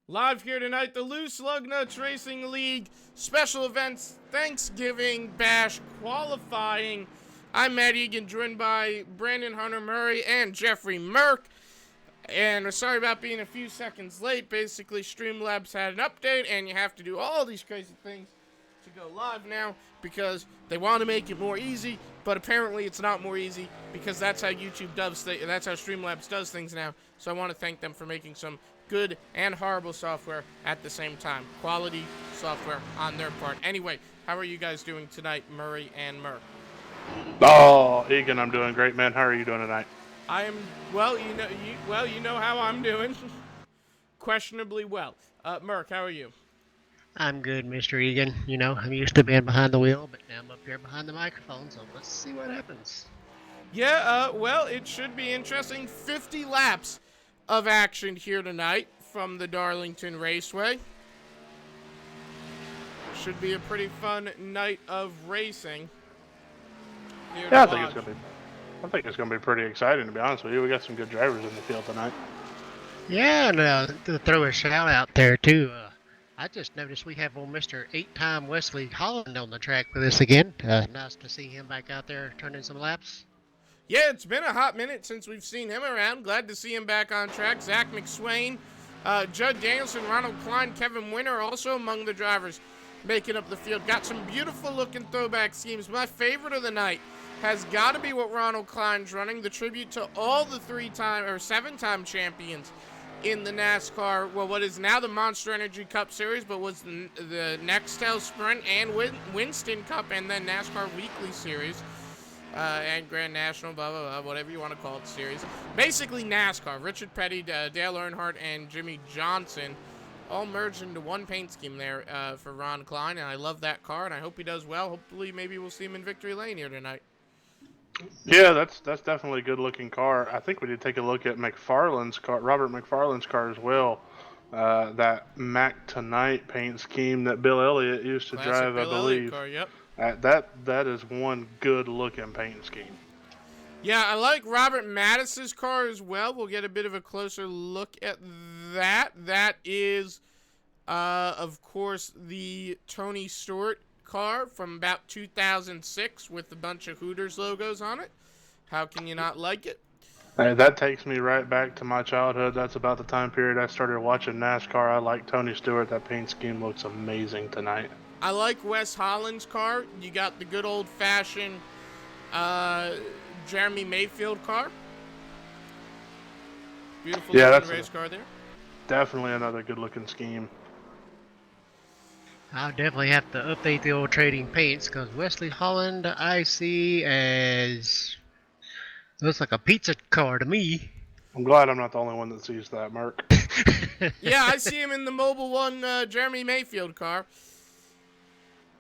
Live here tonight, the Loose Lugnuts Racing League Special Events Thanksgiving Bash Qualifying. I'm Matt Egan, joined by Brandon Hunter Murray and Jeffrey Merck. And we're sorry about being a few seconds late. Basically, Streamlabs had an update, and you have to do all these crazy things to go live now because they want to make it more easy, but apparently it's not more easy because that's how YouTube does things, that's how Streamlabs does things now. So I want to thank them for making some good and horrible software at the same time. Quality software on their part. Anyway, how are you guys doing tonight, Murray and Merck? Oh, Egan, I'm doing great, man. How are you doing tonight? I am you know how I'm doing. Questionably well. Merck, how are you? I'm good, Mr. Egan. You know, I'm used to being behind the wheel, but now I'm up here behind the microphone, so let's see what happens. Yeah, well, it should be interesting. 50 laps of action here tonight from the Darlington Raceway. Should be a pretty fun night of racing. Yeah, I think it's gonna be pretty exciting, to be honest with you. We got some good drivers in the field tonight. Yeah, and to throw a shout out there too. I just noticed we have old Mr. 8-time Wesley Holland on the track with us again. Nice to see him back out there turning some laps. Yeah, it's been a hot minute since we've seen him around. Glad to see him back on track. Zach McSwain, Judd Danielson, Ronald Klein, Kevin Winter also among the drivers making up the field. Got some beautiful looking throwback schemes. My favorite of the night has got to be what Ronald Klein's running, the tribute to all the 7-time champions in the NASCAR, well, what is now the Monster Energy Cup Series, but was the Nextel Sprint and Winston Cup, and then NASCAR Weekly Series, and Grand National, blah, blah, blah, whatever you want to call it, series. Basically NASCAR. Richard Petty, Dale Earnhardt, and Jimmy Johnson all merged into one paint scheme there for Ron Klein, and I love that car, and I hope he does well. Hopefully, maybe we'll see him in victory lane here tonight. Yeah, that's definitely a good-looking car. I think we need to take a look at McFarlane's car, Robert McFarlane's car as well. That Mac Tonight paint scheme that Bill Elliott used to Classic drive, Bill I believe. Elliott car, yep. That is one good-looking paint scheme. Yeah, I like Robert Mattis's car as well. We'll get a bit of a closer look at that. That is, of course, the Tony Stewart car from about 2006 with a bunch of Hooters logos on it. How can you not like it? That takes me right back to my childhood. That's about the time period I started watching NASCAR. I like Tony Stewart. That paint scheme looks amazing tonight. I like Wes Holland's car. You got the good old-fashioned Jeremy Mayfield car. Beautiful looking race car there. Definitely another good-looking scheme. I'll definitely have to update the old trading paints because Wesley Holland I see as looks like a pizza car to me. I'm glad I'm not the only one that sees that, Mark. Yeah, I see him in the Mobile One Jeremy Mayfield car.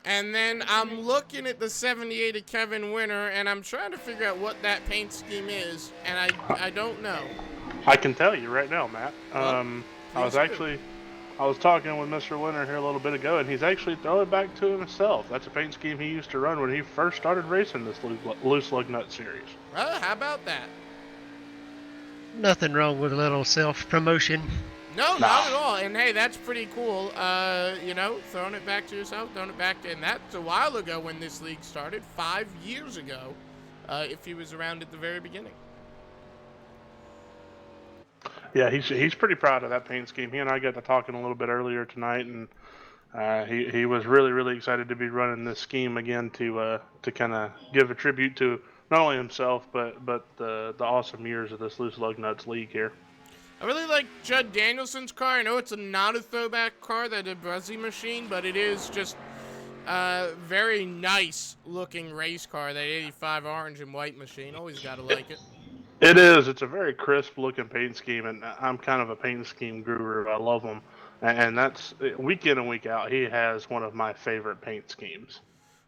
And then I'm looking at the 78 of Kevin Winter, and I'm trying to figure out what that paint scheme is, and I don't know. I can tell you right now, Matt. I was talking with Mr. Winter here a little bit ago, and he's actually throwing it back to himself. That's a paint scheme he used to run when he first started racing this Loose Lug Nut series. Well, how about that? Nothing wrong with a little self-promotion. No, not at all. And hey, that's pretty cool. Throwing it back to yourself, throwing it back to, and that's a while ago when this league started, 5 years ago, if he was around at the very beginning. Yeah, he's pretty proud of that paint scheme. He and I got to talking a little bit earlier tonight, and he was really excited to be running this scheme again to kind of give a tribute to not only himself but the awesome years of this Loose Lug Nuts league here. I really like Judd Danielson's car. I know it's not a throwback car, that a Buzzy machine, but it is just a very nice looking race car, that 85 orange and white machine. Always got to like it. It is. It's a very crisp looking paint scheme, and I'm kind of a paint scheme guru. I love them. And that's week in and week out, he has one of my favorite paint schemes.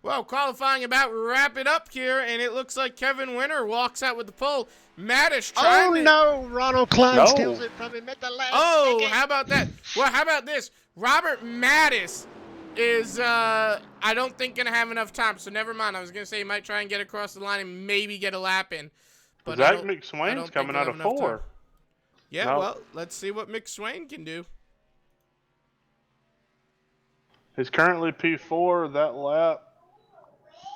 Well, qualifying about wrap it up here, and it looks like Kevin Winter walks out with the pole. Mattis trying no, Ronald Klein steals it from him at the last second. How about that? Well, how about this? Robert Mattis is, I don't think, going to have enough time, so never mind. I was going to say he might try and get across the line and maybe get a lap in. But Zach McSwain's coming out of 4. Yeah, well, let's see what McSwain can do. He's currently P4. That lap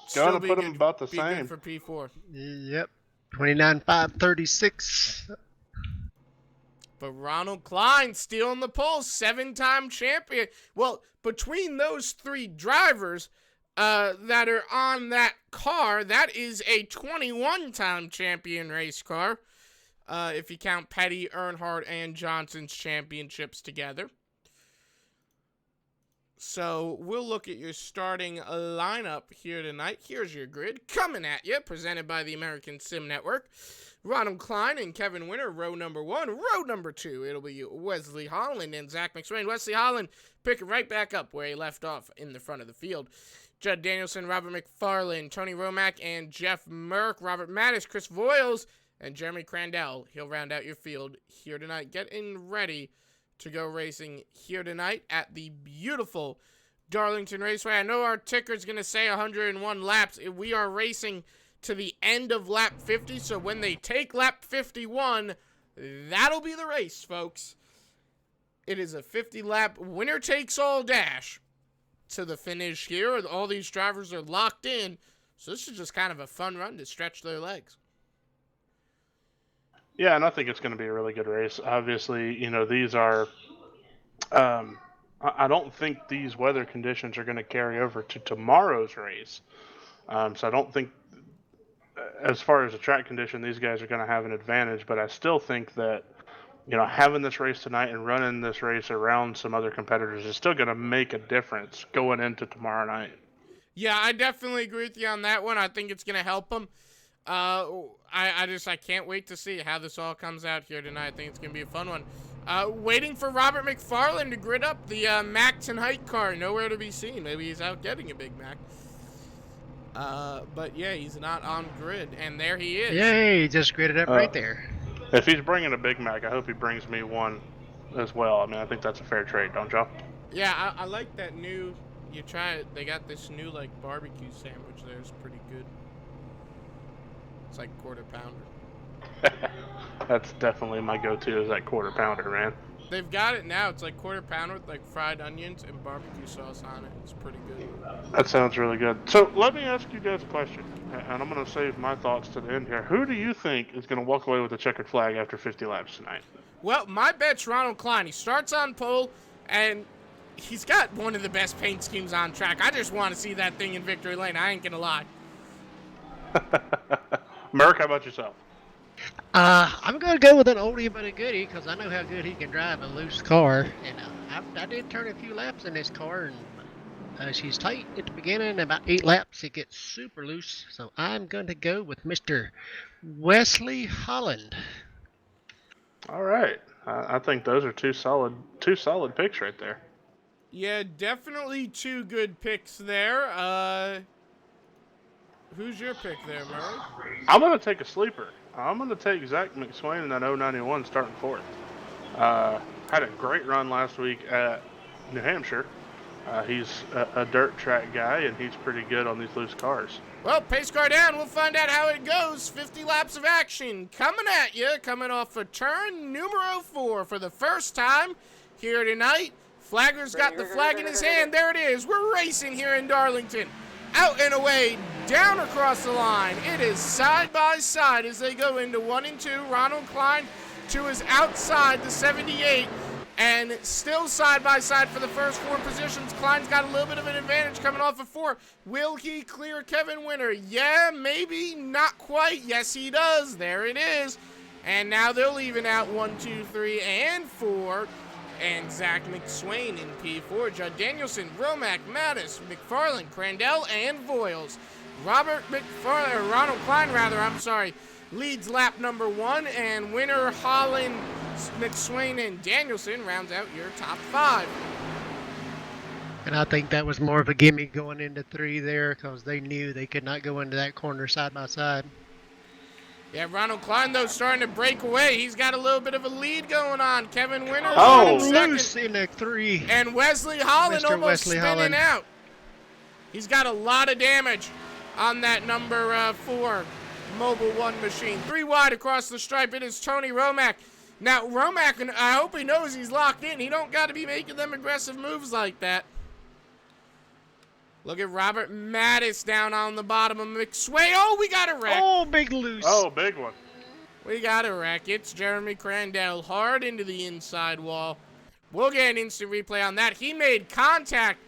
Still gonna be put him good, about the be good same. for P4. Yep. 29.536. But Ronald Klein stealing the pole, 7-time champion. Well, between those 3 drivers that are on that car, that is a 21-time champion race car. If you count Petty, Earnhardt, and Johnson's championships together. So we'll look at your starting lineup here tonight. Here's your grid coming at you, presented by the American Sim Network. Ronald Klein and Kevin Winter, row number 1. Row number 2, it'll be Wesley Holland and Zach McSwain. Wesley Holland picking right back up where he left off in the front of the field. Judd Danielson, Robert McFarland, Tony Romack, and Jeff Merck, Robert Mattis, Chris Voiles, and Jeremy Crandell. He'll round out your field here tonight. Getting ready to go racing here tonight at the beautiful Darlington Raceway. I know our ticker's going to say 101 laps. We are racing to the end of lap 50, so when they take lap 51, that'll be the race, folks. It is a 50-lap winner-takes-all dash to the finish here. All these drivers are locked in, so this is just kind of a fun run to stretch their legs. Yeah, and I think it's going to be a really good race. Obviously, these are. I don't think these weather conditions are going to carry over to tomorrow's race. So I don't think, as far as the track condition, these guys are going to have an advantage. But I still think that, having this race tonight and running this race around some other competitors is still going to make a difference going into tomorrow night. Yeah, I definitely agree with you on that one. I think it's going to help them. I can't wait to see how this all comes out here tonight. I think it's going to be a fun one. Waiting for Robert McFarland to grid up the Max and Height car. Nowhere to be seen. Maybe he's out getting a Big Mac. But yeah, he's not on grid. And there he is. Yay, he just gridded up right there. If he's bringing a Big Mac, I hope he brings me one as well. I mean, I think that's a fair trade, don't y'all? Yeah, I like that new, you try it, they got this new barbecue sandwich there. It's pretty good. It's like quarter pounder. That's definitely my go-to, is that quarter pounder, man. They've got it now. It's like quarter pounder with fried onions and barbecue sauce on it. It's pretty good. That sounds really good. So let me ask you guys a question, and I'm going to save my thoughts to the end here. Who do you think is going to walk away with the checkered flag after 50 laps tonight? Well, my bet's Ronald Klein. He starts on pole, and he's got one of the best paint schemes on track. I just want to see that thing in victory lane. I ain't going to lie. Merck, how about yourself? I'm going to go with an oldie but a goodie because I know how good he can drive a loose car. And I did turn a few laps in this car, and she's tight at the beginning. About 8 laps, it gets super loose. So I'm going to go with Mr. Wesley Holland. All right. I think those are two solid picks right there. Yeah, definitely 2 good picks there. Who's your pick there, Murray? I'm going to take a sleeper. I'm going to take Zach McSwain in that 091 starting 4th. Had a great run last week at New Hampshire. He's a dirt track guy, and he's pretty good on these loose cars. Well, pace car down. We'll find out how it goes. 50 laps of action coming at you. Coming off of turn numero 4 for the first time here tonight. Flagger's got the flag in his hand. There it is. We're racing here in Darlington. Out and away, down across the line. It is side by side as they go into 1 and 2. Ronald Klein to his outside the 78. And still side by side for the first 4 positions. Klein's got a little bit of an advantage coming off of 4. Will he clear Kevin Winter? Yeah, maybe, not quite. Yes, he does. There it is. And now they'll even out 1, 2, 3, and 4. And Zach McSwain in P4. Judd Danielson, Romack, Mattis, McFarland, Crandell, and Voiles. Ronald Klein, leads lap number 1. And winner Holland, McSwain, and Danielson rounds out your top 5. And I think that was more of a gimme going into 3 there because they knew they could not go into that corner side by side. Yeah, Ronald Klein, though, starting to break away. He's got a little bit of a lead going on. Kevin Winter loose in the 3. And Wesley Holland Mr. almost Wesley spinning Holland out. He's got a lot of damage on that number 4 Mobile 1 machine. 3 wide across the stripe. It is Tony Romack. Now, Romack, I hope he knows he's locked in. He don't got to be making them aggressive moves like that. Look at Robert Mattis down on the bottom of McSway. Oh, we got a wreck. Oh, big loose. Oh, big one. We got a wreck. It's Jeremy Crandell hard into the inside wall. We'll get an instant replay on that. He made contact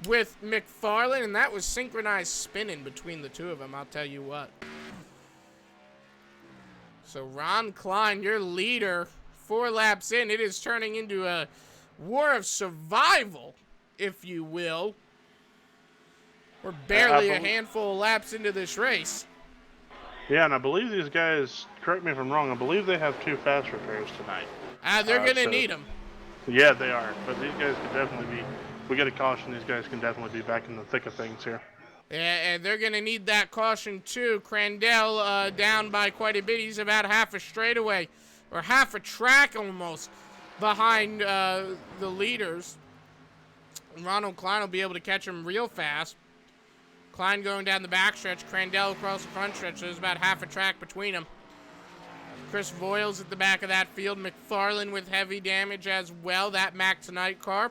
with McFarland, and that was synchronized spinning between the two of them, I'll tell you what. So Ron Klein, your leader, 4 laps in. It is turning into a war of survival, if you will. We're barely a handful of laps into this race. Yeah, and I believe these guys, correct me if I'm wrong, I believe they have 2 fast repairs tonight. They're going to need them. Yeah, they are. But these guys could definitely be, if we get a caution, these guys can definitely be back in the thick of things here. Yeah, and they're going to need that caution too. Crandell down by quite a bit. He's about half a straightaway, or half a track almost, behind the leaders. Ronald Klein will be able to catch him real fast. Klein going down the backstretch, Crandell across the front stretch, so there's about half a track between them. Chris Voiles at the back of that field. McFarland with heavy damage as well, that Mac Tonight car.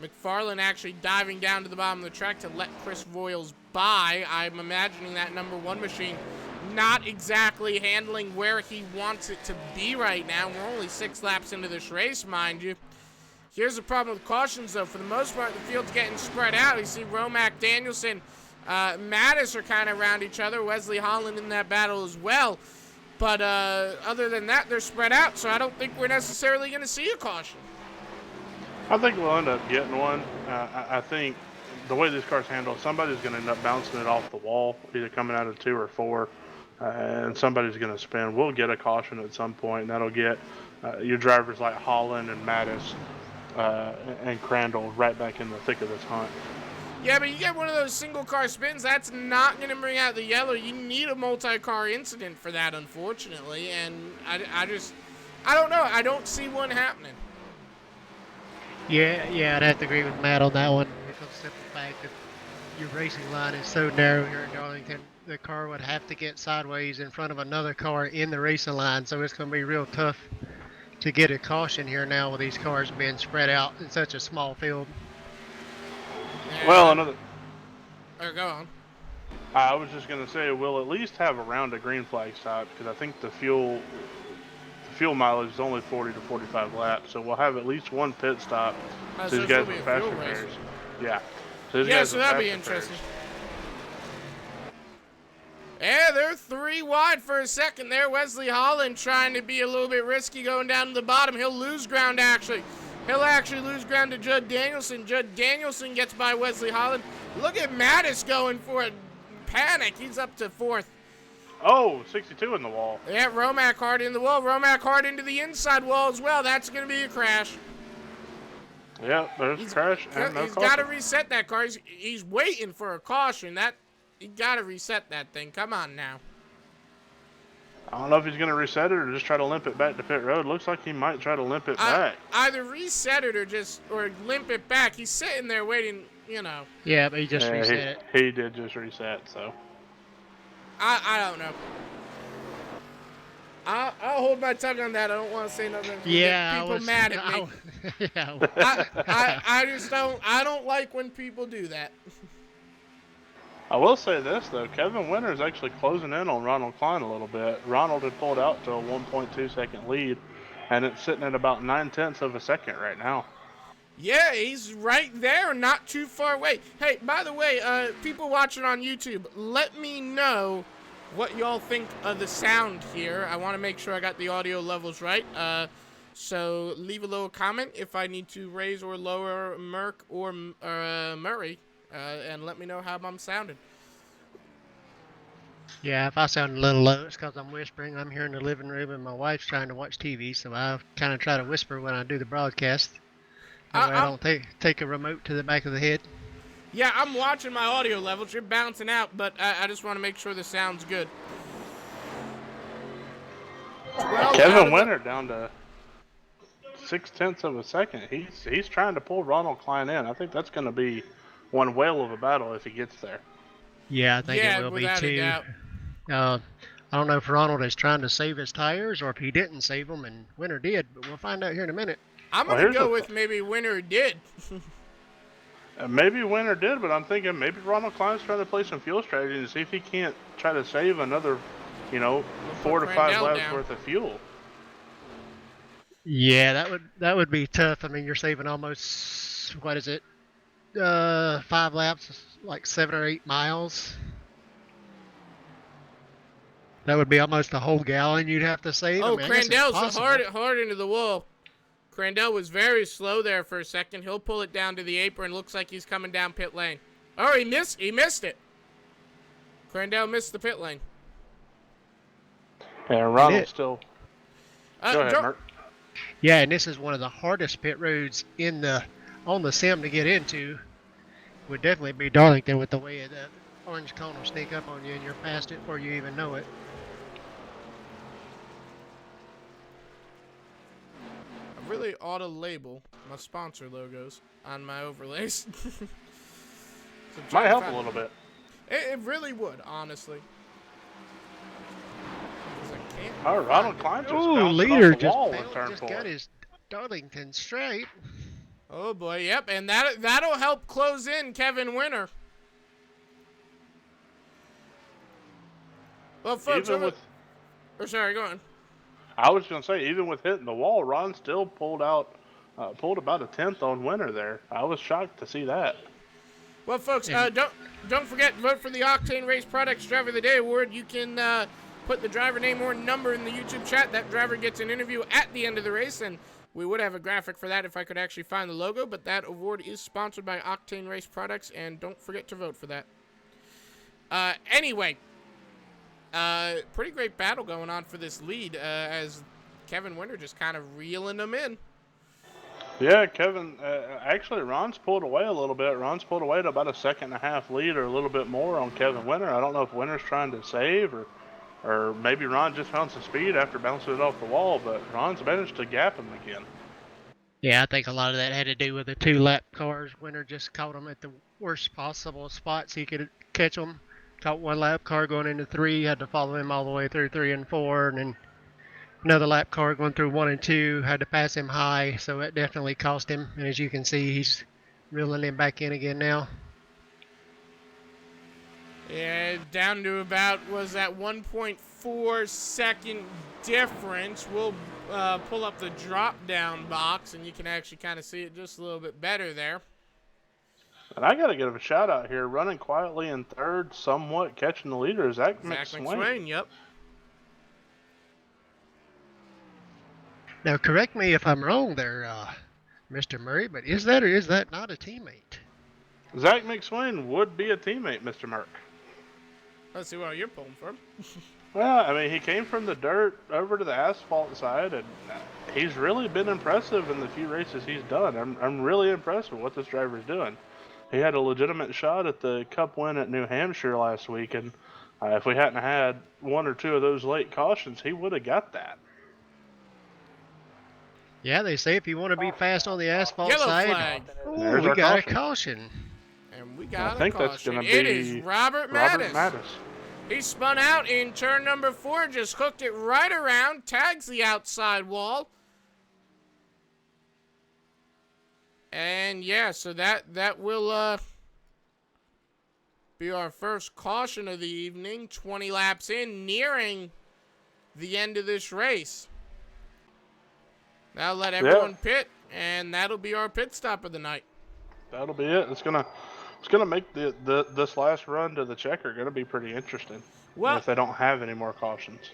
McFarland actually diving down to the bottom of the track to let Chris Voiles by. I'm imagining that number 1 machine not exactly handling where he wants it to be right now. We're only 6 laps into this race, mind you. Here's the problem with cautions, though. For the most part, the field's getting spread out. You see Romac, Danielson, Mattis are kind of around each other. Wesley Holland in that battle as well. But other than that, they're spread out, so I don't think we're necessarily going to see a caution. I think we'll end up getting one. I think the way these cars handle, somebody's going to end up bouncing it off the wall, either coming out of 2 or 4, and somebody's going to spin. We'll get a caution at some point, and that'll get your drivers like Holland and Mattis and Crandall right back in the thick of this hunt. Yeah, but you get one of those single car spins, that's not going to bring out the yellow. You need a multi-car incident for that, unfortunately, and I don't know. I don't see one happening. Yeah, I'd have to agree with Matt on that one. Because the simple fact that your racing line is so narrow here in Darlington, the car would have to get sideways in front of another car in the racing line, so it's going to be real tough to get a caution here now with these cars being spread out in such a small field. Yeah. Well, another. Go on. I was just going to say we'll at least have a round of green flag stop because I think the fuel mileage is only 40 to 45 laps, so we'll have at least one pit stop. So these guys with fast repairs. Yeah. So that'll be interesting. Yeah, they're 3 wide for a second there. Wesley Holland trying to be a little bit risky going down to the bottom. He'll lose ground, actually. He'll actually lose ground to Judd Danielson. Judd Danielson gets by Wesley Holland. Look at Mattis going for a panic. He's up to 4th. Oh, 62 in the wall. Yeah, Romac hard in the wall. Romac hard into the inside wall as well. That's going to be a crash. Yeah, there's a crash and no He's caution. got to reset that car. He's waiting for a caution. You got to reset that thing. Come on now. I don't know if he's going to reset it or just try to limp it back to pit road. Looks like he might try to limp it back. Either reset it or limp it back. He's sitting there waiting, you know. Yeah, but he just reset it. He did just reset, so. I don't know. I'll hold my tongue on that. I don't want to say nothing. Yeah, people mad at me. I just don't. I don't like when people do that. I will say this though, Kevin Winter is actually closing in on Ronald Klein a little bit. Ronald had pulled out to a 1.2 second lead, and it's sitting at about 9/10 of a second right now. Yeah, he's right there, not too far away. Hey, by the way, people watching on YouTube, let me know what y'all think of the sound here. I want to make sure I got the audio levels right. So leave a little comment if I need to raise or lower Merck or Murray, and let me know how I'm sounding. Yeah, if I sound a little low, it's because I'm whispering. I'm here in the living room, and my wife's trying to watch TV, so I kind of try to whisper when I do the broadcast. That way I don't take a remote to the back of the head. Yeah, I'm watching my audio levels. You're bouncing out, but I just want to make sure the sound's good. Kevin Winter down to 0.6 of a second. He's trying to pull Ronald Klein in. I think that's going to be one whale of a battle if he gets there. Yeah, I think it will be too. I don't know if Ronald is trying to save his tires or if he didn't save them and Winter did, but we'll find out here in a minute. I'm going to go with maybe Winter did. Maybe Winter did, but I'm thinking maybe Ronald Klein's trying to play some fuel strategy and see if he can't try to save another, We'll 4 put to 5 Crandell laps down. worth of fuel. Yeah, that would be tough. I mean, you're saving almost, what is it? 5 laps, like 7 or 8 miles. That would be almost a whole gallon you'd have to save. I Oh, mean, I guess it's Crandell's possible. hard into the wall. Crandell was very slow there for a second. He'll pull it down to the apron. Looks like he's coming down pit lane. Oh, he missed it. Crandell missed the pit lane. And Ronald still. Go ahead, Don't- Mark. Yeah, and this is one of the hardest pit roads on the sim to get into. Would definitely be Darlington with the way that orange cone will sneak up on you and you're past it before you even know it. I really ought to label my sponsor logos on my overlays. Might help a little bit. It really would, honestly. 'Cause I can't Oh, find Ronald it. Klein just Ooh, bounced leader off the just, wall with turn just 4. got his Darlington straight. Oh boy, yep, and that'll help close in Kevin Winter. Well, folks, sorry, go on. I was going to say, even with hitting the wall, Ron still pulled about a 10th on Winter there. I was shocked to see that. Well, folks, don't forget, vote for the Octane Race Products Driver of the Day Award. You can put the driver name or number in the YouTube chat. That driver gets an interview at the end of the race, and we would have a graphic for that if I could actually find the logo, but that award is sponsored by Octane Race Products, and don't forget to vote for that. Anyway, pretty great battle going on for this lead as Kevin Winter just kind of reeling them in. Yeah, Kevin, actually, Ron's pulled away a little bit. Ron's pulled away to about a 1.5 lead or a little bit more on Kevin Winter. I don't know if Winter's trying to save or maybe Ron just found some speed after bouncing it off the wall, but Ron's managed to gap him again. Yeah, I think a lot of that had to do with the 2-lap cars. Winter just caught them at the worst possible spots he could catch them. Caught 1-lap car going into 3, had to follow him all the way through 3 and 4, and then another lap car going through 1 and 2, had to pass him high, so it definitely cost him. And as you can see, he's reeling him back in again now. Yeah, down to about, was that 1.4 second difference. We'll pull up the drop-down box, and you can actually kind of see it just a little bit better there. And I got to give a shout out here. Running quietly in third, somewhat catching the leader, Zach McSwain. Yep. Now, correct me if I'm wrong there, Mr. Murray, but is that or is that not a teammate? Zach McSwain would be a teammate, Mr. Merck. Let's see what you're pulling for. Well, I mean, he came from the dirt over to the asphalt side, and he's really been impressive in the few races he's done. I'm really impressed with what this driver's doing. He had a legitimate shot at the Cup win at New Hampshire last week, and if we hadn't had 1 or 2 of those late cautions, he would have got that. Yeah, they say if you want to be fast on the asphalt Yellow side, flag. ooh, we got a caution. And we got I think a that's caution. going to It be is Robert Mattis. He spun out in turn number 4, just hooked it right around, tags the outside wall. And yeah, so that will be our first caution of the evening. 20 laps in, nearing the end of this race. That'll let everyone pit, and that'll be our pit stop of the night. That'll be it. It's gonna make this last run to the checker gonna be pretty interesting. Well, if they don't have any more cautions.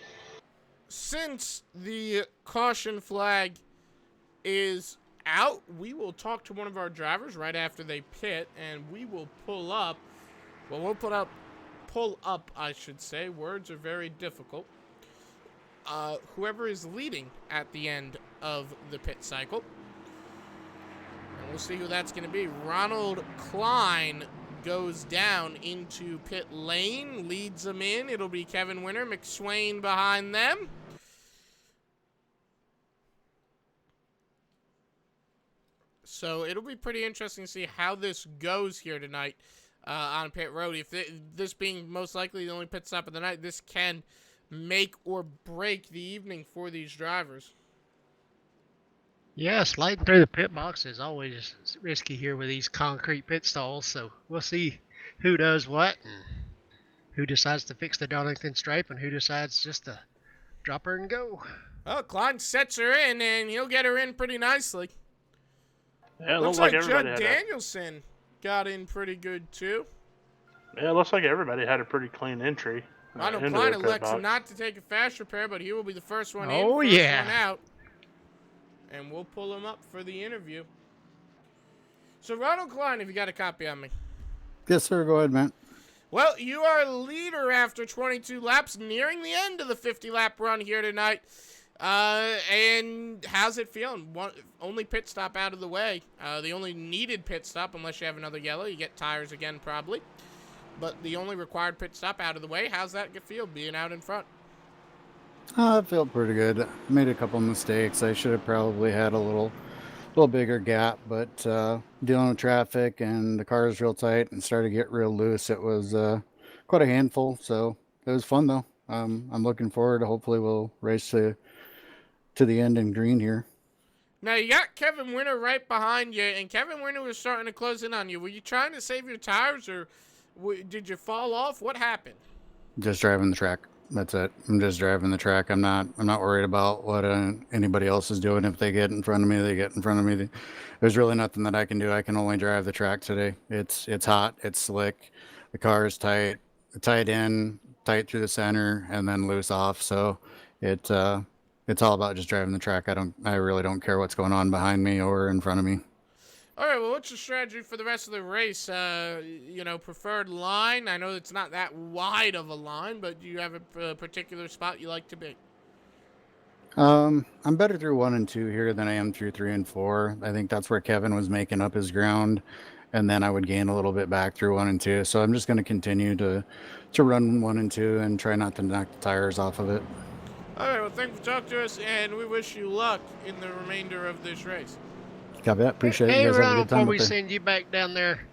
Since the caution flag is out, we will talk to one of our drivers right after they pit, and we will pull up. Well, we'll pull up, I should say. Words are very difficult. Whoever is leading at the end of the pit cycle. And we'll see who that's going to be. Ronald Klein goes down into pit lane, leads them in. It'll be Kevin Winter, McSwain behind them. So it'll be pretty interesting to see how this goes here tonight on pit road. If this being most likely the only pit stop of the night, this can make or break the evening for these drivers. Yeah, sliding through the pit box is always risky here with these concrete pit stalls, so we'll see who does what and who decides to fix the Darlington stripe and who decides just to drop her and go. Well, Klein sets her in, and he'll get her in pretty nicely. Yeah, it Looks looked like like everybody Judd had Danielson got in pretty good, too. it looks like everybody had a pretty clean entry Ronald into Klein their pit elects box. not to take a fast repair, but he will be the first one in, Oh, first yeah. one out. And we'll pull him up for the interview. So, Ronald Klein, have you got a copy on me? Yes, sir. Go ahead, Matt. Well, you are leader after 22 laps, nearing the end of the 50-lap run here tonight. And how's it feeling? Only pit stop out of the way. The only needed pit stop, unless you have another yellow. You get tires again, probably. But the only required pit stop out of the way. How's that feel, being out in front? I felt pretty good. Made a couple mistakes. I should have probably had a little bigger gap, but dealing with traffic and the car is real tight and started to get real loose. It was quite a handful, so it was fun though. I'm looking forward to hopefully we'll race to the end in green here. Now, you got Kevin Winter right behind you, and Kevin Winter was starting to close in on you. Were you trying to save your tires, or did you fall off? What happened? Just driving the track. That's it. I'm just driving the track. I'm not worried about what anybody else is doing. If they get in front of me, they get in front of me. There's really nothing that I can do. I can only drive the track today. It's hot. It's slick. The car is tight in, tight through the center, and then loose off. So it's all about just driving the track. I really don't care what's going on behind me or in front of me. All right, well, what's your strategy for the rest of the race? Preferred line? I know it's not that wide of a line, but do you have a particular spot you like to be? I'm better through 1 and 2 here than I am through 3 and 4. I think that's where Kevin was making up his ground, and then I would gain a little bit back through 1 and 2. So I'm just going to continue to run 1 and 2 and try not to knock the tires off of it. All right, well, thanks for talking to us, and we wish you luck in the remainder of this race. Copy that. Appreciate it. Hey, You guys have a Ronald, good time before up we there. send you back down there,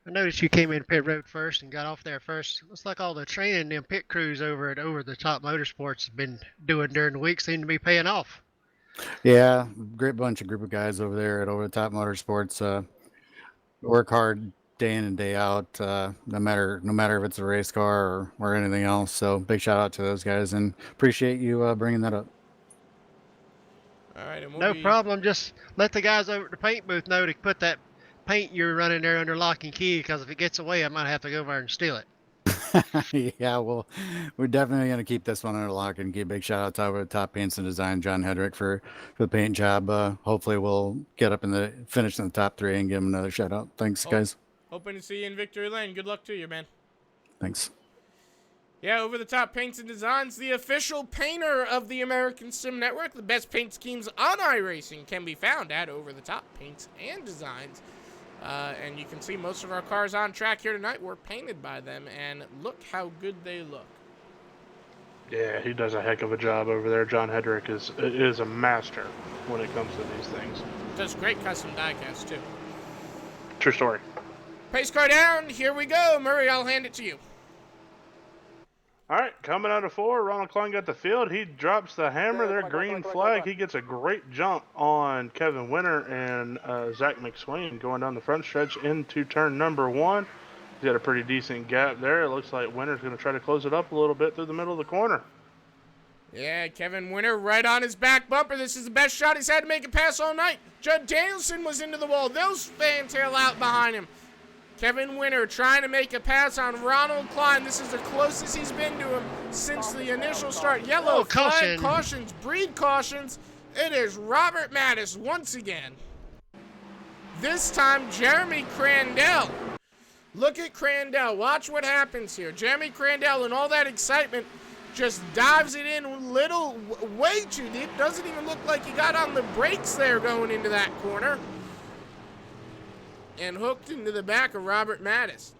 I noticed you came in pit road first and got off there first. Looks like all the training them pit crews over at Over the Top Motorsports have been doing during the week seem to be paying off. Yeah, great group of guys over there at Over the Top Motorsports. Work hard day in and day out, no matter if it's a race car or anything else. So big shout out to those guys and appreciate you bringing that up. All right, and No problem. Just let the guys over at the paint booth know to put that paint you're running there under lock and key, because if it gets away, I might have to go over and steal it. Yeah, well, we're definitely going to keep this one under lock and key. Big shout out to Over the Top Paints and Design, John Hedrick, for the paint job. Hopefully we'll get up finish in the top 3 and give him another shout out. Thanks, guys. Hoping to see you in victory lane. Good luck to you, man. Thanks. Yeah, Over the Top Paints and Designs, the official painter of the American Sim Network. The best paint schemes on iRacing can be found at Over the Top Paints and Designs. And you can see most of our cars on track here tonight were painted by them, and look how good they look. Yeah, he does a heck of a job over there. John Hedrick is a master when it comes to these things. Does great custom diecast, too. True story. Pace car down. Here we go. Murray, I'll hand it to you. All right, coming out of 4, Ronald Klein got the field. He drops the hammer, their green flag. He gets a great jump on Kevin Winter and Zach McSwain going down the front stretch into turn number 1. He's got a pretty decent gap there. It looks like Winter's going to try to close it up a little bit through the middle of the corner. Yeah, Kevin Winter right on his back bumper. This is the best shot he's had to make a pass all night. Judd Danielson was into the wall. Those fantail out behind him. Kevin Winter trying to make a pass on Ronald Klein. This is the closest he's been to him since the initial start. Yellow flag, cautions, breed cautions. It is Robert Mattis once again. This time, Jeremy Crandell. Look at Crandell. Watch what happens here. Jeremy Crandell, and all that excitement, just dives it in way too deep. Doesn't even look like he got on the brakes there going into that corner. And hooked into the back of Robert Mattis.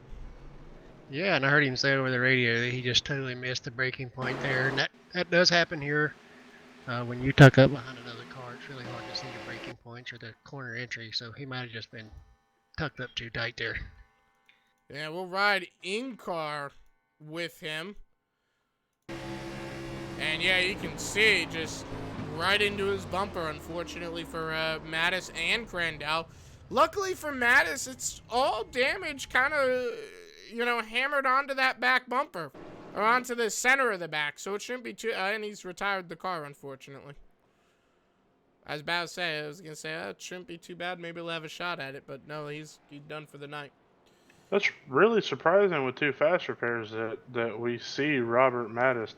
Yeah, and I heard him say over the radio that he just totally missed the braking point there. And that does happen here. When you tuck up behind another car, it's really hard to see the braking points or the corner entry. So he might have just been tucked up too tight there. Yeah, we'll ride in car with him. And yeah, you can see just right into his bumper, unfortunately for Mattis and Crandall. Luckily for Mattis, it's all damage kind of, hammered onto that back bumper. Or onto the center of the back, so it shouldn't be too... and he's retired the car, unfortunately. I was about to say, it shouldn't be too bad. Maybe he'll have a shot at it, but no, he's done for the night. That's really surprising with 2 fast repairs that we see Robert Mattis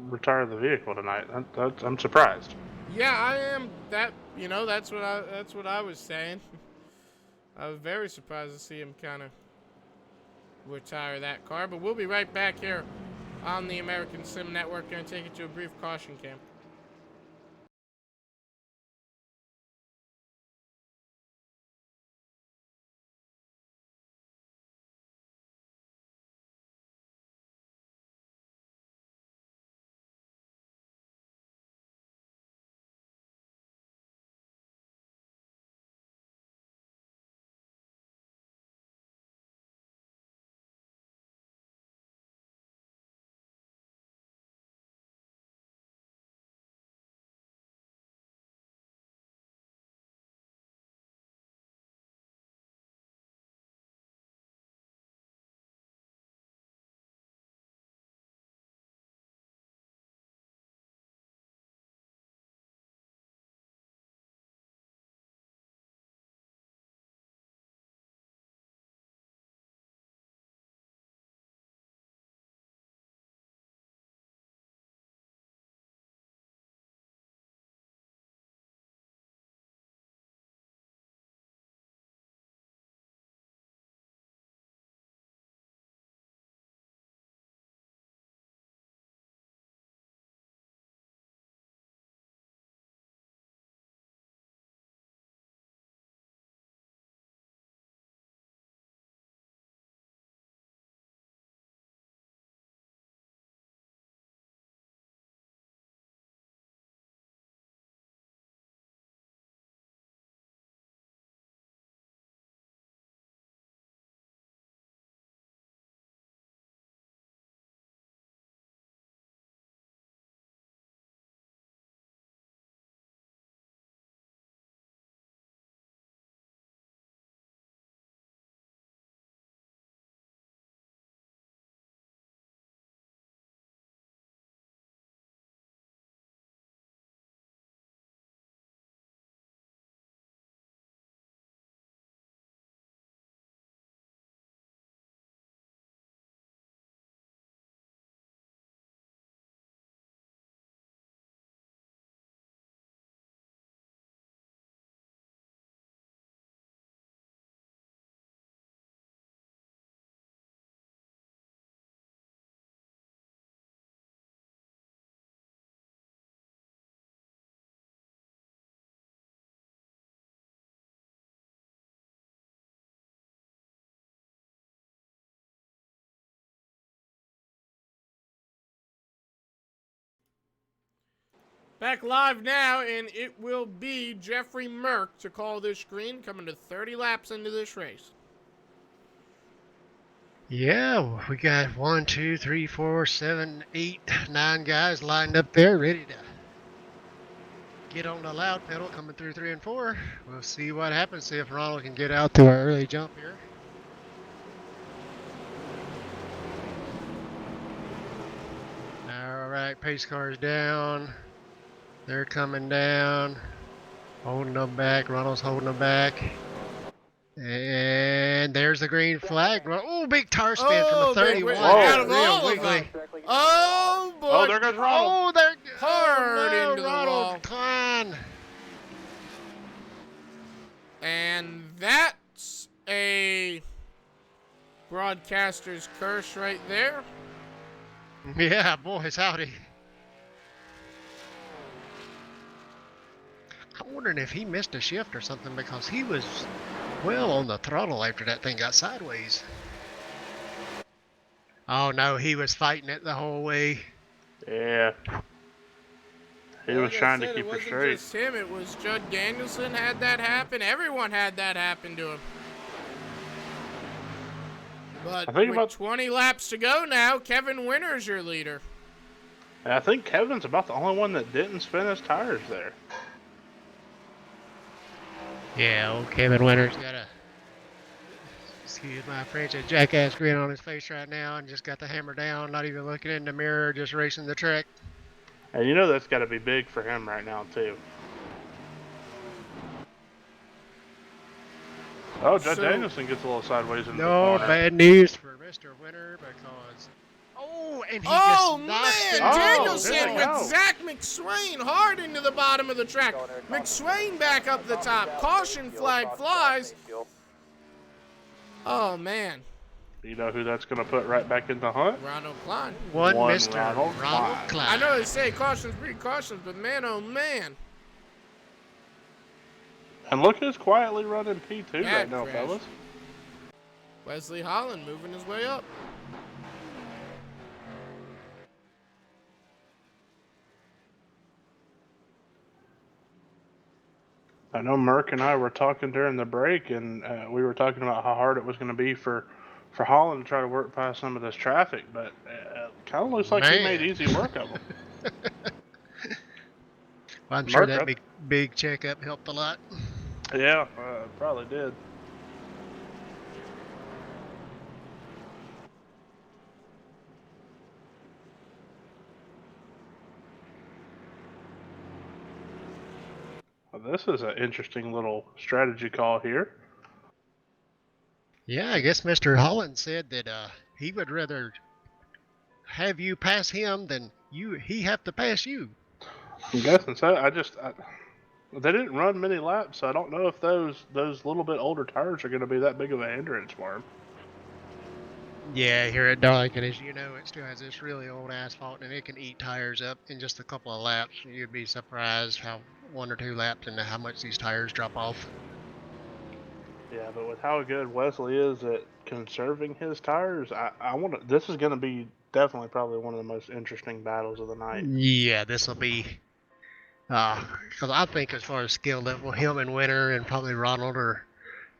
retire the vehicle tonight. I'm surprised. Yeah, I am. That's what I was saying. I was very surprised to see him kind of retire that car, but we'll be right back here on the American Sim Network. Going to take it to a brief caution cam. Back live now, and it will be Jeffrey Merck to call this green, coming to 30 laps into this race. Yeah, we got 1, 2, 3, 4, 7, 8, 9 guys lined up there ready to get on the loud pedal coming through 3 and 4. We'll see what happens, see if Ronald can get out to our early jump here. All right, pace cars down. They're coming down, holding them back. Ronald's holding them back. And there's the green flag. Oh, big tire spin from the 31. Out of Real all wiggly. of them. Oh, boy. Oh, there goes Ronald. Oh, there Hard no, into the Ronald wall. Klein. And that's a broadcaster's curse right there. Yeah, boys, howdy. I'm wondering if he missed a shift or something because he was well on the throttle after that thing got sideways. Oh no, he was fighting it the whole way. Yeah. He was trying to keep her straight. It wasn't just him, it was Judd Danielson had that happen. Everyone had that happen to him. But with 20 laps to go now, Kevin Winter's your leader. And I think Kevin's about the only one that didn't spin his tires there. Yeah, old Kevin Winters got a, excuse my French, a jackass grin on his face right now and just got the hammer down, not even looking in the mirror, just racing the track. And you know that's got to be big for him right now, too. Oh, Judd Danielson gets a little sideways in the corner. No bad news for Mr. Winter because... Oh, and he just knocks it. Danielson with Zach McSwain hard into the bottom of the track. McSwain back up the top. Caution flag flies. Oh, man. You know who that's going to put right back in the hunt? Ronald Klein. One Mr. Ronald Klein. I know they say caution's precautions, but man, oh, man. And look who's quietly running P2 Bad right now, crash. fellas. Wesley Holland moving his way up. I know Merck and I were talking during the break, and we were talking about how hard it was going to be for Holland to try to work past some of this traffic, but it kind of looks like he made easy work of them. Well, I'm sure that big checkup helped a lot. Yeah, probably did. Well, this is an interesting little strategy call here. Yeah, I guess Mr. Holland said that he would rather have you pass him than he have to pass you. I'm guessing so. They didn't run many laps, so I don't know if those little bit older tires are going to be that big of a hindrance for him. Yeah, here at Darlington, as you know, it still has this really old asphalt, and it can eat tires up in just a couple of laps. You'd be surprised how 1 or 2 laps and how much these tires drop off. Yeah, but with how good Wesley is at conserving his tires, this is going to be definitely probably one of the most interesting battles of the night. Yeah, this will be, because I think as far as skill level, him and Winter and probably Ronald are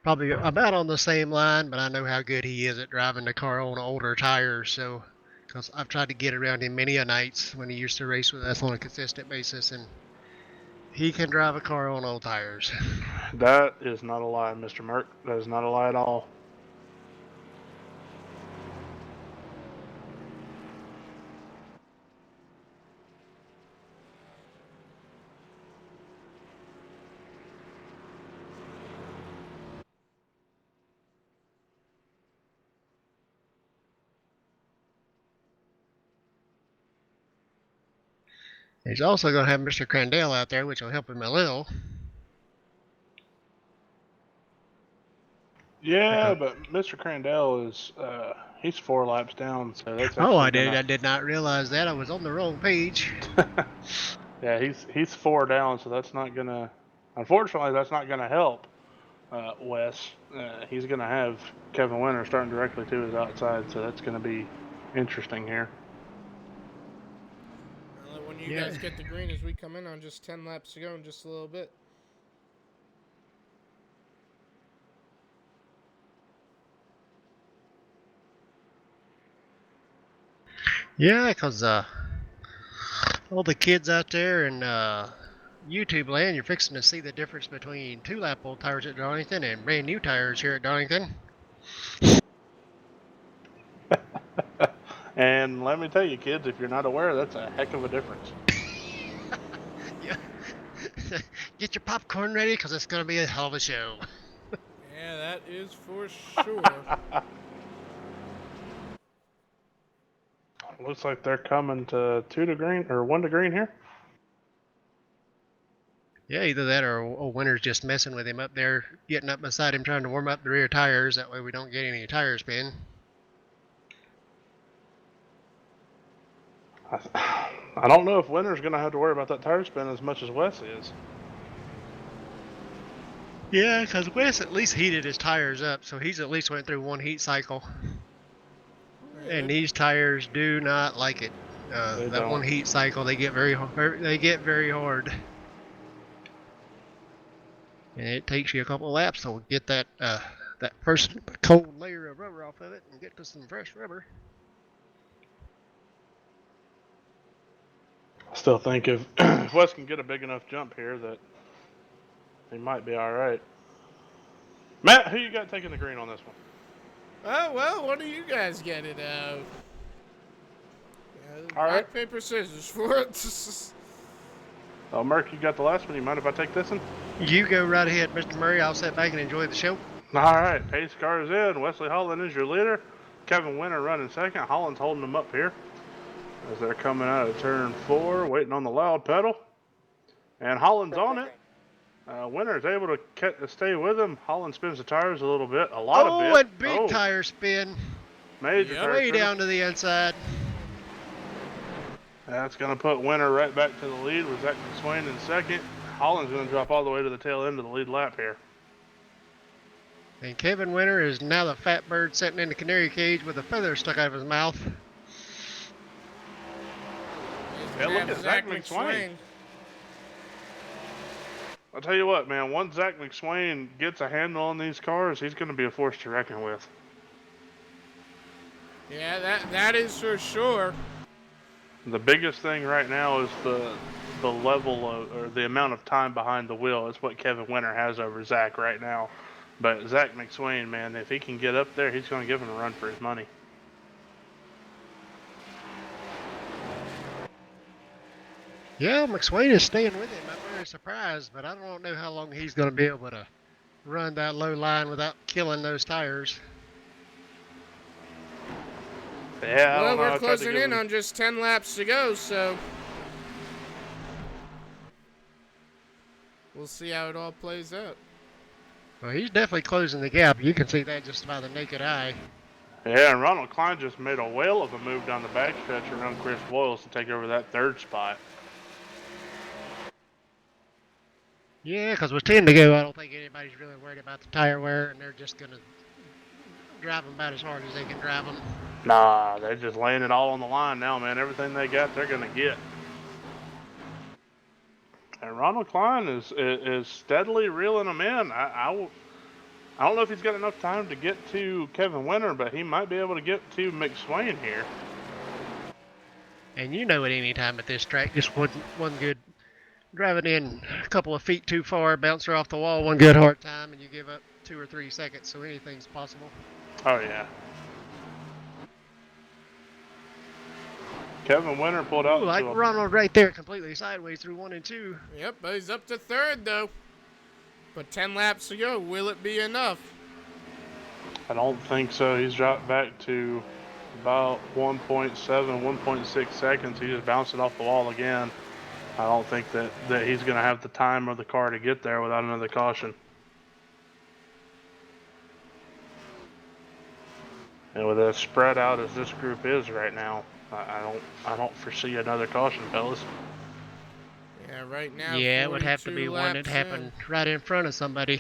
probably about on the same line, but I know how good he is at driving the car on older tires, so, because I've tried to get around him many a nights when he used to race with us on a consistent basis, and he can drive a car on old tires. That is not a lie, Mr. Merck. That is not a lie at all. He's also going to have Mr. Crandell out there, which will help him a little. Yeah, but Mr. Crandell is he's 4 laps down, so that's I did not realize that. I was on the wrong page. Yeah, he's 4 down, so that's not gonna. Unfortunately, that's not gonna help Wes. He's gonna have Kevin Winter starting directly to his outside, so that's gonna be interesting here. When you guys get the green as we come in on just 10 laps to go in just a little bit. Yeah, because all the kids out there in YouTube land, you're fixing to see the difference between 2-lap old tires at Darlington and brand new tires here at Darlington. And let me tell you, kids, if you're not aware, that's a heck of a difference. Yeah. Get your popcorn ready, because it's going to be a hell of a show. Yeah, that is for sure. Looks like they're coming to 2 to green or 1 to green here. Yeah, either that or old Winter's just messing with him up there, getting up beside him, trying to warm up the rear tires. That way we don't get any tire spin. I don't know if Winter's going to have to worry about that tire spin as much as Wes is. Yeah, because Wes at least heated his tires up, so he's at least went through 1 heat cycle. And these tires do not like it. That 1 heat cycle, they get very hard. And it takes you a couple of laps to get that first cold layer of rubber off of it and get to some fresh rubber. Still think if Wes can get a big enough jump here that he might be all right. Matt, who you got taking the green on this one? Oh, well, what do you guys get it? All right. Rock, paper, scissors for it. Oh, Merc, you got the last one. You mind if I take this one? You go right ahead, Mr. Murray. I'll sit back and enjoy the show. All right. Pace car is in. Wesley Holland is your leader. Kevin Winter running second. Holland's holding them up here as they're coming out of turn 4, waiting on the loud pedal. And Holland's on it. Winter is able to stay with him. Holland spins the tires a little bit, a lot of bit. Oh, and big tire spin. Major Yep. tire Way spin. down to the inside. That's going to put Winter right back to the lead with Zach McSwain in second. Holland's going to drop all the way to the tail end of the lead lap here. And Kevin Winter is now the fat bird sitting in the canary cage with a feather stuck out of his mouth. Yeah, look at Zach McSwain. I'll tell you what, man, once Zach McSwain gets a handle on these cars, he's going to be a force to reckon with. Yeah, that is for sure. The biggest thing right now is the level of, or the amount of time behind the wheel. It's what Kevin Winter has over Zach right now. But Zach McSwain, man, if he can get up there, he's going to give him a run for his money. Yeah, McSwain is staying with him. I'm very surprised, but I don't know how long he's going to be able to run that low line without killing those tires. Yeah, Well, we're closing in on just 10 laps to go, so we'll see how it all plays out. Well, he's definitely closing the gap. You can see that just by the naked eye. Yeah, and Ronald Klein just made a whale of a move down the backstretch around Chris Boyles to take over that third spot. Yeah, because with 10 to go, I don't think anybody's really worried about the tire wear, and they're just going to drive them about as hard as they can drive them. Nah, they're just laying it all on the line now, man. Everything they got, they're going to get. And Ronald Klein is steadily reeling them in. I don't know if he's got enough time to get to Kevin Winter, but he might be able to get to McSwain here. And you know at any time at this track, just one good driving in a couple of feet too far, bounce her off the wall, one good hard time, and you give up 2 or 3 seconds, so anything's possible. Oh, yeah. Kevin Winter pulled out. Ooh, like Ronald right there, completely sideways through 1 and 2. Yep, but he's up to third, though. But 10 laps to go. Will it be enough? I don't think so. He's dropped back to about 1.7, 1.6 seconds. He just bounced it off the wall again. I don't think that he's going to have the time or the car to get there without another caution. And with as spread out as this group is right now, I don't foresee another caution, fellas. Yeah, right now. Yeah, it would have to 42 be one that laps happened in. right in front of somebody.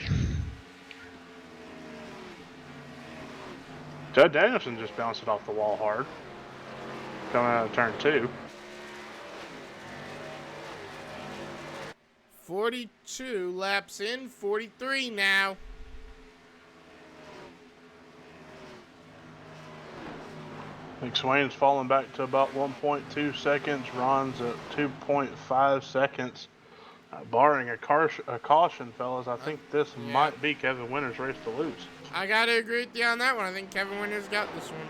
Judd Danielson just bounced it off the wall hard. Coming out of turn 2. 42 laps in, 43 now. McSwain's falling back to about 1.2 seconds. Ron's at 2.5 seconds. Barring a caution, fellas, I think this might be Kevin Winter's race to lose. I gotta agree with you on that one. I think Kevin Winter's got this one.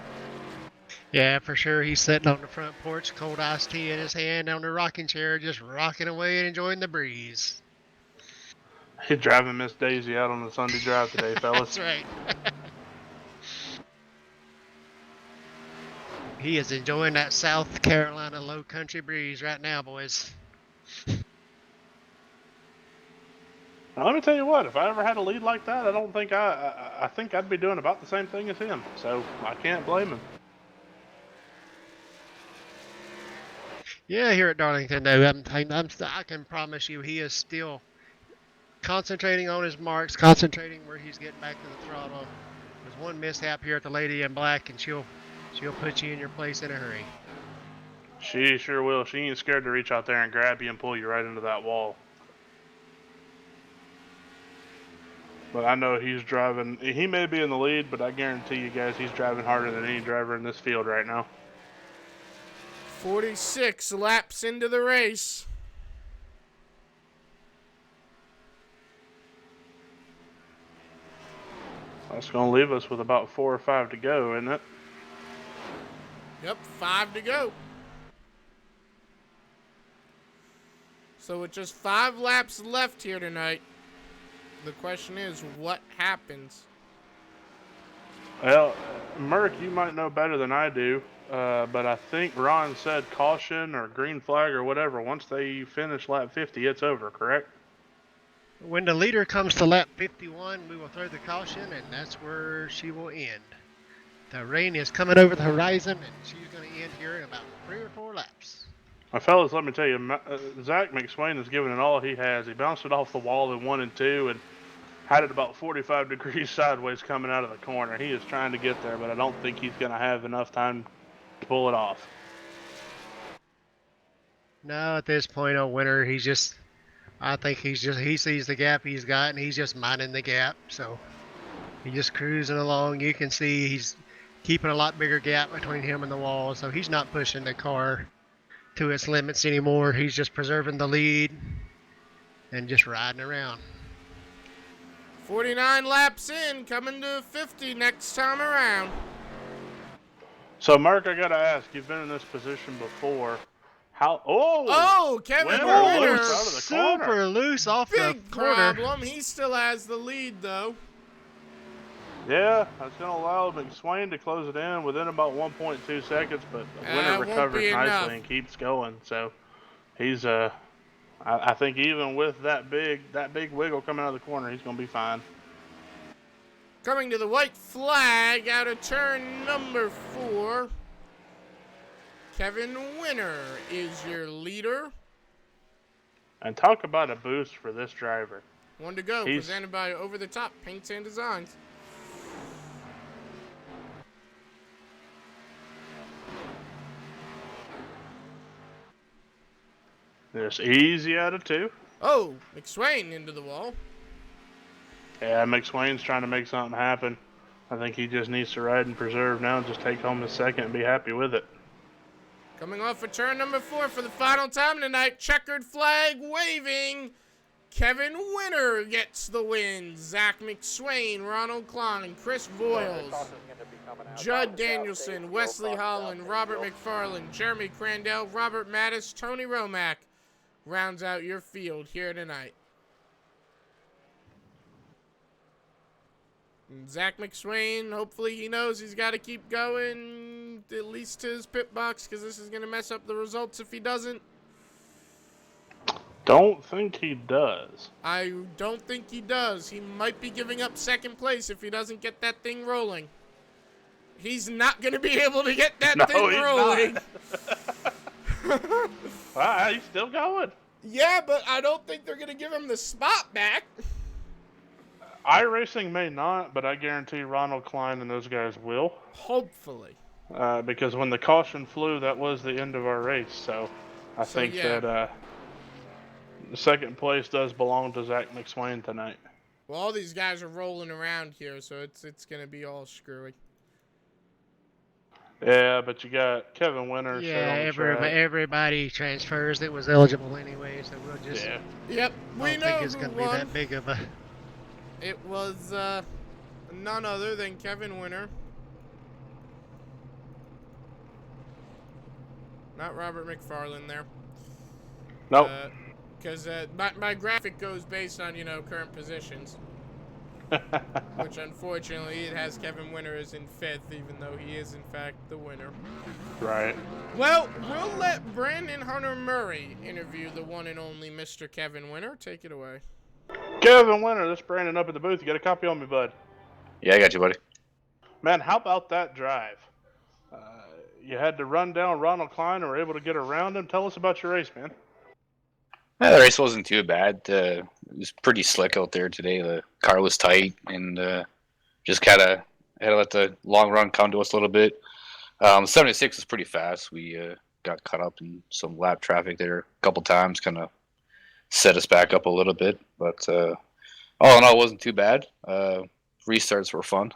Yeah, for sure. He's sitting on the front porch, cold iced tea in his hand on the rocking chair, just rocking away and enjoying the breeze. He's driving Miss Daisy out on the Sunday drive today, fellas. That's right. He is enjoying that South Carolina low country breeze right now, boys. Now, let me tell you what, if I ever had a lead like that, I don't think I think I'd be doing about the same thing as him. So I can't blame him. Yeah, here at Darlington, though, I can promise you he is still concentrating on his marks, concentrating where he's getting back to the throttle. There's one mishap here at the lady in black, and she'll put you in your place in a hurry. She sure will. She ain't scared to reach out there and grab you and pull you right into that wall. But I know he's driving. He may be in the lead, but I guarantee you guys he's driving harder than any driver in this field right now. 46 laps into the race. That's going to leave us with about 4 or 5 to go, isn't it? Yep, 5 to go. So with just 5 laps left here tonight, the question is, what happens? Well, Merck, you might know better than I do, but I think Ron said caution or green flag or whatever. Once they finish lap 50, it's over, correct? When the leader comes to lap 51, we will throw the caution, and that's where she will end. The rain is coming over the horizon, and she's going to end here in about 3 or 4 laps. My fellas, let me tell you, Zach McSwain has given it all he has. He bounced it off the wall in 1 and 2 and had it about 45 degrees sideways coming out of the corner. He is trying to get there, but I don't think he's going to have enough time to pull it off. No, at this point on Winter, I think he sees the gap he's got, and he's just minding the gap. So he's just cruising along. You can see he's keeping a lot bigger gap between him and the wall, so he's not pushing the car to its limits anymore. He's just preserving the lead and just riding around. 49 laps in, coming to 50 next time around. So, Mark, I got to ask, you've been in this position before. Oh, Kevin Winner Winner. loose out of the corner. Super loose off the Big corner. problem. He still has the lead, though. Yeah, that's going to allow McSwain to close it in within about 1.2 seconds, but Winner won't recovers be nicely enough. and keeps going. So he's I think even with that big wiggle coming out of the corner, he's going to be fine. Coming to the white flag out of turn number 4. Kevin Winner is your leader. And talk about a boost for this driver. 1 to go, presented by Over the Top Paints and Designs. Just easy out of 2. Oh, McSwain into the wall. Yeah, McSwain's trying to make something happen. I think he just needs to ride and preserve now and just take home the second and be happy with it. Coming off of turn number 4 for the final time tonight. Checkered flag waving. Kevin Winner gets the win. Zach McSwain, Ronald Klein, Chris Voiles, Judd Danielson, Wesley Holland, Robert McFarland, Jeremy Crandell, Robert Mattis, Tony Romack rounds out your field here tonight. And Zach McSwain, hopefully he knows he's got to keep going at least to his pit box, because this is going to mess up the results if he doesn't. Don't think he does. I don't think he does. He might be giving up second place if he doesn't get that thing rolling. He's not going to be able to get that thing rolling. Wow, he's still going. Yeah, but I don't think they're going to give him the spot back. iRacing may not, but I guarantee Ronald Klein and those guys will. Hopefully. Because when the caution flew, that was the end of our race. So I think that the second place does belong to Zach McSwain tonight. Well, all these guys are rolling around here, so it's going to be all screwy. Yeah, but you got Kevin Winter. Yeah, everybody transfers that was eligible anyway, so we'll just. Yeah. Yep, we know think it's who going to be won. that big of a. It was none other than Kevin Winner. Not Robert McFarland there. Nope. Because my graphic goes based on, current positions. Which, unfortunately, it has Kevin Winner as in 5th, even though he is, in fact, the winner. Right. Well, we'll let Brandon Hunter Murray interview the one and only Mr. Kevin Winner. Take it away. Kevin Winter, this is Brandon up at the booth. You got a copy on me, bud? Yeah, I got you, buddy. Man, how about that drive? You had to run down Ronald Klein and were able to get around him. Tell us about your race, man. Yeah, the race wasn't too bad. It was pretty slick out there today. The car was tight and just kind of had to let the long run come to us a little bit. 76 was pretty fast. We got caught up in some lap traffic there a couple times, kind of set us back up a little bit. But all in all, it wasn't too bad. Restarts were fun.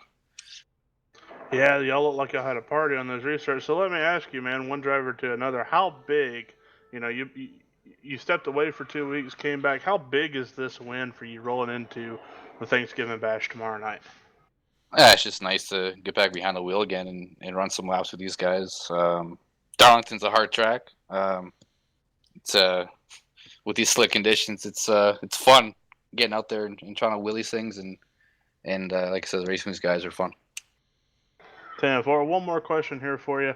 Yeah, y'all look like y'all had a party on those restarts. So let me ask you, man, one driver to another, how big? You stepped away for 2 weeks, came back. How big is this win for you rolling into the Thanksgiving bash tomorrow night? Yeah, it's just nice to get back behind the wheel again and run some laps with these guys. Darlington's a hard track. It's with these slick conditions, it's fun getting out there and trying to wheelie things and like I said, the racing with these guys are fun. 10-4. One more question here for you.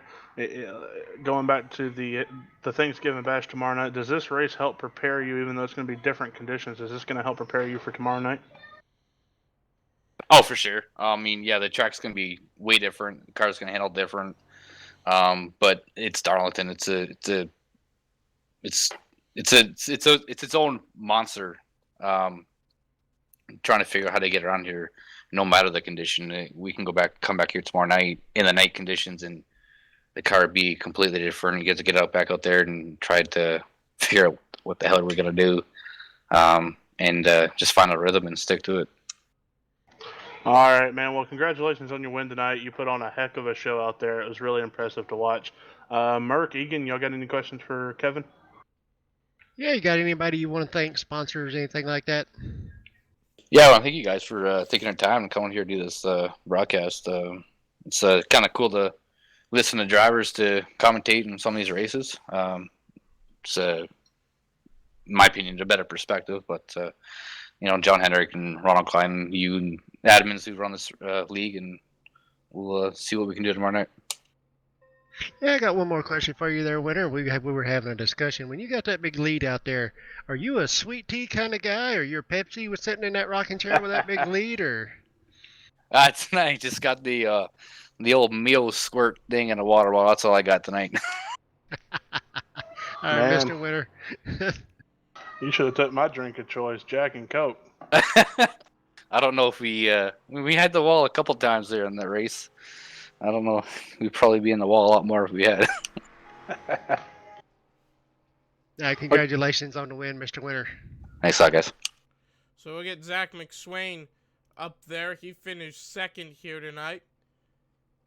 Going back to the Thanksgiving bash tomorrow night, does this race help prepare you, even though it's going to be different conditions? Is this going to help prepare you for tomorrow night? Oh, for sure. I mean, yeah, the track's gonna be way different. The car's gonna handle different. But it's Darlington. It's its own monster. Um, Trying to figure out how to get around here, no matter the condition. We can come back here tomorrow night in the night conditions, and the car would be completely different. You get to get back out there and try to figure out what the hell we're gonna do, and just find a rhythm and stick to it. All right, man. Well, congratulations on your win tonight. You put on a heck of a show out there. It was really impressive to watch. Merck, Egan, y'all got any questions for Kevin? Yeah, you got anybody you want to thank, sponsors, anything like that? Yeah, well, thank you guys for taking the time and coming here to do this broadcast. It's kind of cool to listen to drivers to commentate on some of these races. It's, in my opinion, a better perspective. But John Hendrick and Ronald Klein, you and admins who run this league, and we'll see what we can do tomorrow night. Yeah, I got one more question for you there, Winter. We were having a discussion. When you got that big lead out there, are you a sweet tea kind of guy, or you're Pepsi was sitting in that rocking chair with that big lead, or? Tonight I just got the old meal squirt thing in a water bottle. That's all I got tonight. All right, Man. Mr. Winter. You should have took my drink of choice, Jack and Coke. I don't know if we had the wall a couple times there in that race. I don't know. We'd probably be in the wall a lot more if we had. Congratulations on the win, Mr. Winter. Thanks a lot, guys. So we'll get Zach McSwain up there. He finished second here tonight.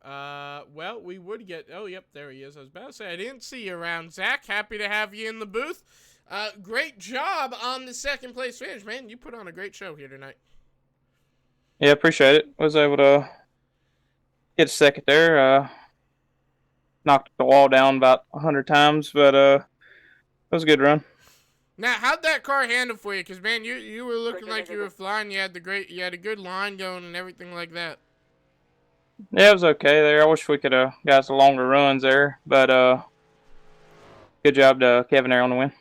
Well, we would get... Oh, yep, there he is. I was about to say, I didn't see you around. Zach, happy to have you in the booth. Great job on the second place finish, man. You put on a great show here tonight. Yeah, appreciate it. Was able to get a second there. Knocked the wall down about 100 times, but it was a good run. Now, how'd that car handle for you? Because, man, you were looking like you were flying. You had a good line going and everything like that. Yeah, it was okay there. I wish we could have got some longer runs there, but good job to Kevin there on the win.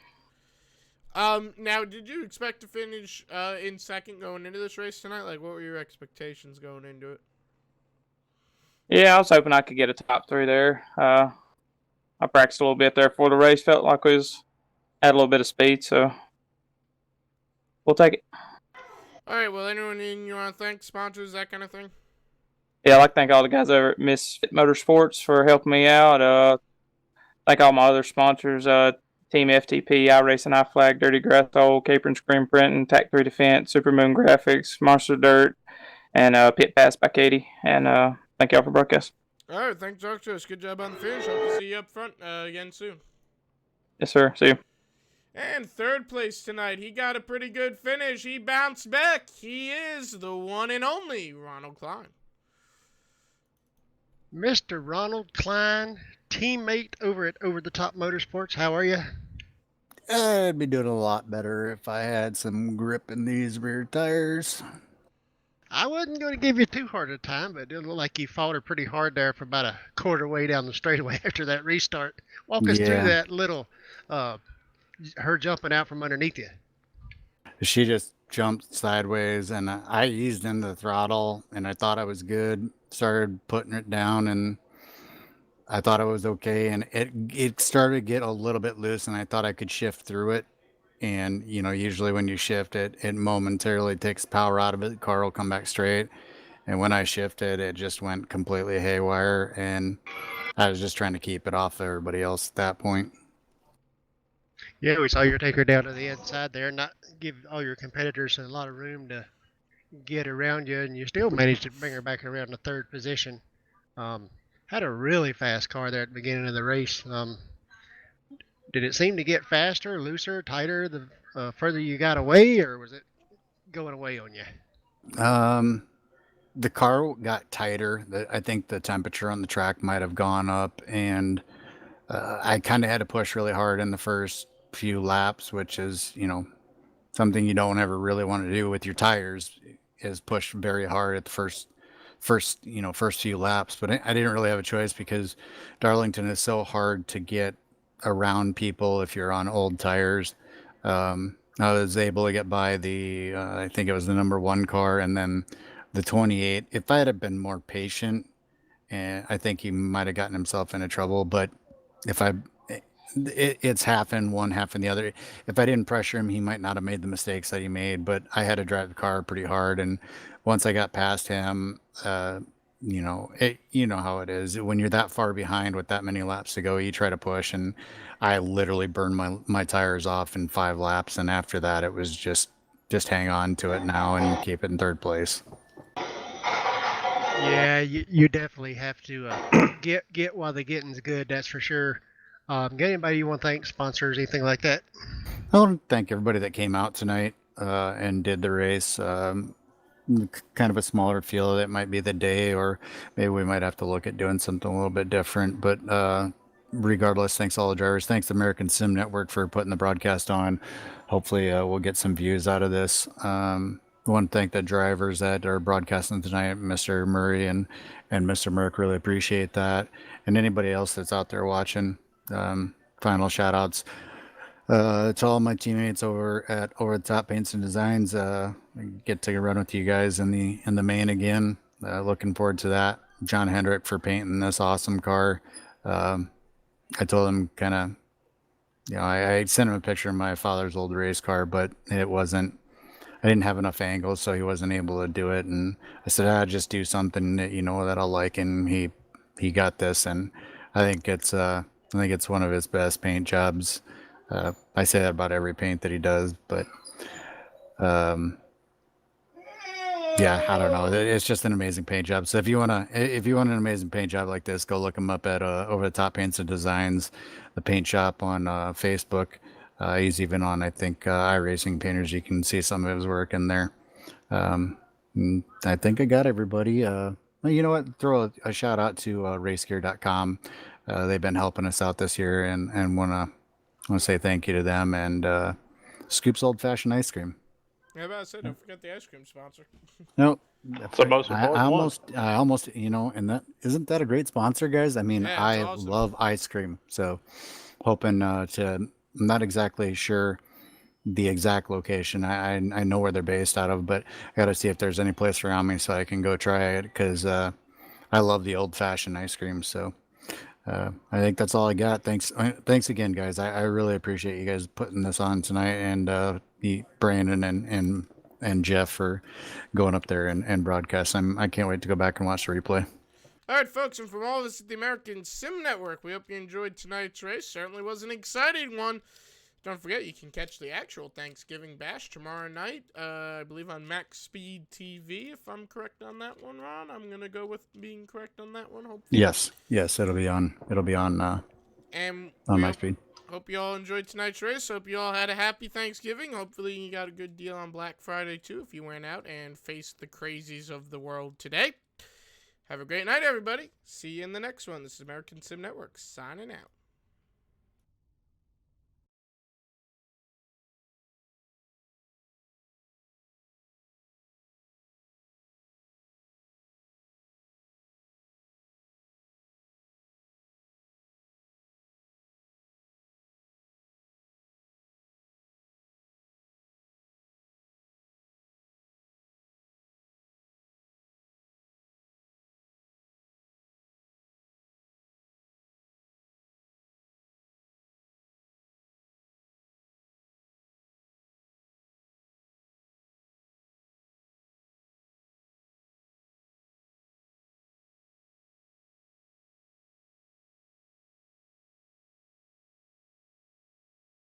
Now, did you expect to finish in second going into this race tonight? Like, what were your expectations going into it? Yeah, I was hoping I could get a top three there. I practiced a little bit there before the race. Felt like we had a little bit of speed, so we'll take it. All right, well, anyone you want to thank, sponsors, that kind of thing? Yeah, I'd like to thank all the guys over at Misfit Motorsports for helping me out. Thank all my other sponsors, Team FTP, iRacing, iFlag, Dirty Grass Hole, Capron Screen Printing, Tac 3 Defense, Supermoon Graphics, Monster Dirt, and Pit Pass by Katie. And thank y'all for broadcast. All right, thanks, Doctor. Good job on the finish. Hope to see you up front again soon. Yes, sir. See you. And third place tonight, he got a pretty good finish. He bounced back. He is the one and only Ronald Klein. Mr. Ronald Klein, teammate over at Over the Top Motorsports. How are you? I'd be doing a lot better if I had some grip in these rear tires. I wasn't going to give you too hard a time, but it looked like you fought her pretty hard there for about a quarter way down the straightaway after that restart. Walk us through that little, her jumping out from underneath you. She just jumped sideways, and I eased into the throttle, and I thought I was good. Started putting it down, and I thought it was okay, and it started to get a little bit loose, and I thought I could shift through it. And usually when you shift it, it momentarily takes power out of it. The car will come back straight. And when I shifted, it just went completely haywire, and I was just trying to keep it off everybody else at that point. Yeah, we saw you take her down to the inside there, not give all your competitors a lot of room to get around you, and you still managed to bring her back around to third position. Had a really fast car there at the beginning of the race. Did it seem to get faster, looser, tighter the further you got away, or was it going away on you? The car got tighter. I think the temperature on the track might have gone up, and I kind of had to push really hard in the first few laps, which is, something you don't ever really want to do with your tires, is push very hard at the first few laps. But I didn't really have a choice because Darlington is so hard to get around people if you're on old tires. I was able to get by I think it was the number one car, and then the 28. If I had been more patient, and I think he might have gotten himself into trouble. But if I, it's half in one, half in the other. If I didn't pressure him, he might not have made the mistakes that he made. But I had to drive the car pretty hard, and once I got past him, you know how it is when you're that far behind with that many laps to go. You try to push, and I literally burned my tires off in 5 laps, and after that, it was just hang on to it now and keep it in third place. Yeah, you definitely have to get while the getting's good. That's for sure. Got anybody you want to thank, sponsors, anything like that? I want to thank everybody that came out tonight and did the race. Kind of a smaller field. It might be the day, or maybe we might have to look at doing something a little bit different. But regardless, thanks all the drivers. Thanks the American Sim Network for putting the broadcast on. Hopefully, we'll get some views out of this. I want to thank the drivers that are broadcasting tonight, Mr. Murray and Mr. Merck. Really appreciate that, and anybody else that's out there watching. Final shout outs to all my teammates over at Top Paints and Designs. Get to run with you guys in the main again. Looking forward to that. John Hendrick for painting this awesome car. I told him kind of, I sent him a picture of my father's old race car, but I didn't have enough angles, so he wasn't able to do it. And I said, just do something that that I'll like. And he got this, and I think it's one of his best paint jobs. I say that about every paint that he does, but yeah, I don't know. It's just an amazing paint job. So if you want an amazing paint job like this, go look him up at over the Top Paints and Designs, the paint shop on Facebook. He's even on, I think, iRacing Painters. You can see some of his work in there. I think I got everybody. Well, you know what? Throw a shout out to racegear.com. They've been helping us out this year, and want to say thank you to them, and Scoop's Old Fashioned Ice Cream. Yeah, about to say, don't forget the ice cream sponsor. No, That's the most important one. I almost, and that isn't that a great sponsor, guys? I mean, Yeah, I awesome. love ice cream, so hoping to. I'm not exactly sure the exact location. I know where they're based out of, but I got to see if there's any place around me so I can go try it, because I love the old fashioned ice cream. So I think that's all I got. Thanks again, guys. I really appreciate you guys putting this on tonight, and Brandon and Jeff for going up there and broadcast. I can't wait to go back and watch the replay. All right, folks, and from all of us at the American Sim Network, we hope you enjoyed tonight's race. Certainly was an exciting one. Don't forget, you can catch the actual Thanksgiving Bash tomorrow night, I believe on Max Speed TV, if I'm correct on that one, Ron. I'm going to go with being correct on that one, hopefully. Yes, it'll be on Max Speed. Hope you all enjoyed tonight's race. Hope you all had a happy Thanksgiving. Hopefully you got a good deal on Black Friday, too, if you went out and faced the crazies of the world today. Have a great night, everybody. See you in the next one. This is American Sim Network signing out.